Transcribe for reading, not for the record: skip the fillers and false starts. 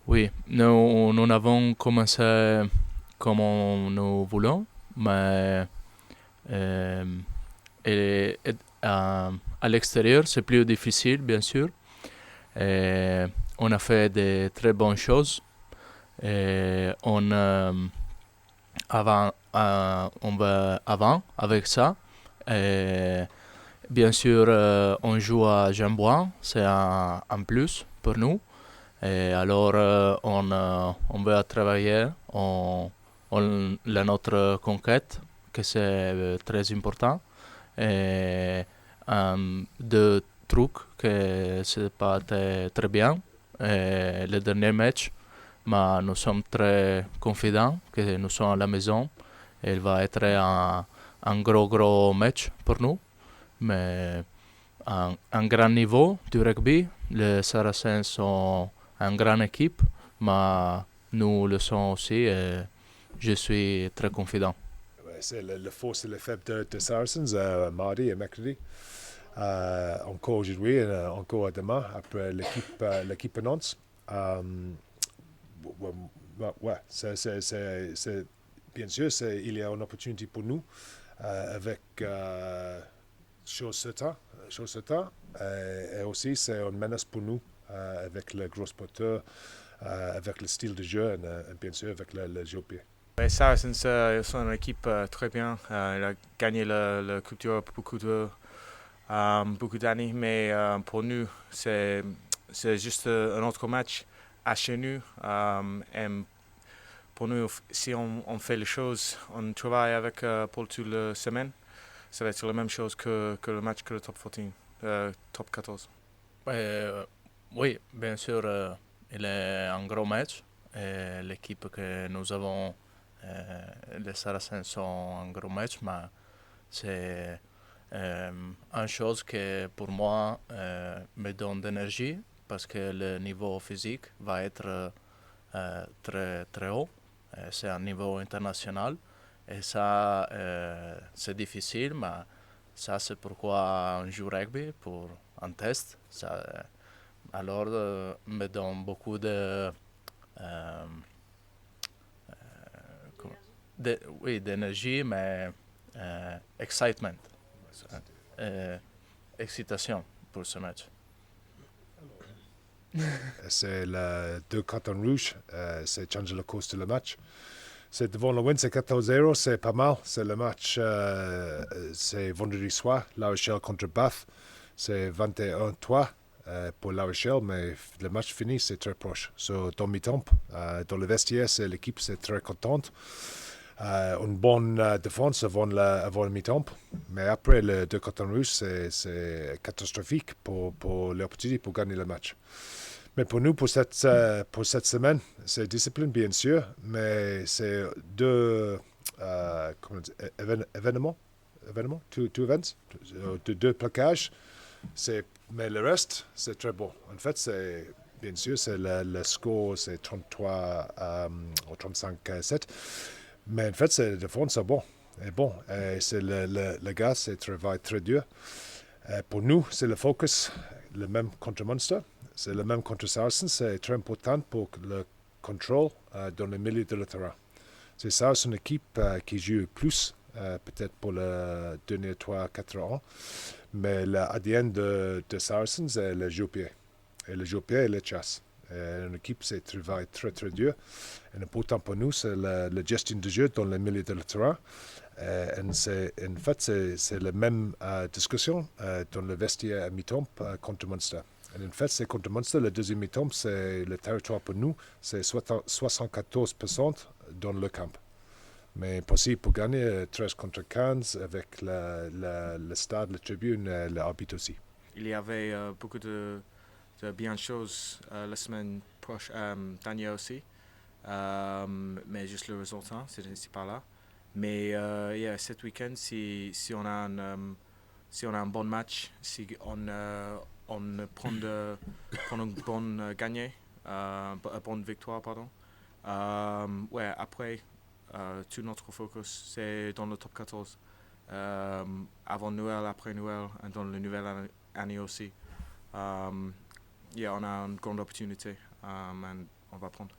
Oui, nous avons commencé comme nous voulons, mais euh, à l'extérieur, c'est plus difficile, bien sûr. Et on a fait de très bonnes choses. Et on va avant avec ça. Et bien sûr, on joue à Jambois, c'est un plus pour nous. Et alors, on va travailler notre conquête, que c'est très important. Et deux trucs que c'est pas très bien. Et le dernier match, mais nous sommes très confidents que nous sommes à la maison. Et il va être un gros match pour nous. Mais un grand niveau du rugby. Les Saracens sont une grande équipe, mais nous le sommes aussi et je suis très confident. Ouais, c'est le force et le faible de Saracens, mardi et mercredi. Encore aujourd'hui et encore demain, après l'équipe Nantes. Ouais, ouais, bien sûr, il y a une opportunité pour nous avec Chausseta. Et aussi, c'est une menace pour nous avec le gros porteur, avec le style de jeu et bien sûr avec le jeu au pied. Ouais, Saracens sont une équipe très bien. Il a gagné la Coupe d'Europe beaucoup d'années, mais pour nous, c'est juste un autre match à chez nous. Et pour nous, si on fait les choses, on travaille avec pour toute la semaine, ça va être la même chose que le match que le top 14, top 14. Euh, oui, bien sûr, il est un gros match. Et l'équipe que nous avons, les Saracens, sont un gros match, mais c'est une chose que pour moi me donne d'énergie parce que le niveau physique va être très haut. C'est un niveau international et ça, c'est difficile, mais ça, c'est pourquoi on joue rugby pour un test. Ça, alors, me donne beaucoup euh, oui, d'énergie, mais excitement, euh, excitation pour ce match. C'est le deux cartons rouges, c'est change le course de le match. C'est devant le win, c'est 14-0, c'est pas mal. C'est le match, c'est vendredi soir, La Rochelle contre Bath. C'est 21-3 pour La Rochelle, mais le match fini, c'est très proche. So, dans mi-temps, dans le vestiaire, c'est l'équipe, c'est très contente. Une bonne défense avant le mi-temps. Mais après, le deux cartons rouges, c'est catastrophique pour l'opportunité pour gagner le match. Mais pour nous, pour cette semaine, c'est discipline, bien sûr, mais c'est deux événements, two events, deux plaquages. Mais le reste, c'est très bon. En fait, bien sûr, c'est le score, c'est 33 ou 35-7. Mais en fait, c'est le fond, c'est bon. Et bon, c'est le gars, c'est travail très dur. Pour nous, c'est le focus, le même contre Munster, c'est le même contre Saracens, c'est très important pour le contrôle dans le milieu de le terrain. C'est ça, c'est une équipe qui joue plus, peut-être pour le dernier 3-4 ans, mais l'ADN de Saracens, c'est le jeu au pied. Et le jeu au pied et le chasse. Et une équipe, c'est travail très dur. Et important pour nous, c'est la gestion de jeu dans le milieu de le terrain. En fait, c'est la même discussion dans le vestiaire à mi-temps contre Munster. Et en fait, c'est contre Munster, le deuxième mi-temps, c'est le territoire pour nous, c'est 74% dans le camp. Mais possible pour gagner 13 contre 15 avec le stade, la tribune, l'arbitre aussi. Il y avait beaucoup de bien choses la semaine dernière aussi. Mais juste le résultat, c'est pas là. Mais yeah, cet week-end, si on a si on a un bon match, si on prend une bonne gagnée, une bonne victoire, pardon. Ouais, après, tout notre focus, c'est dans le top 14. Avant Noël, après Noël, et dans la nouvelle année aussi. Um, yeah, on a une grande opportunité, and on va prendre.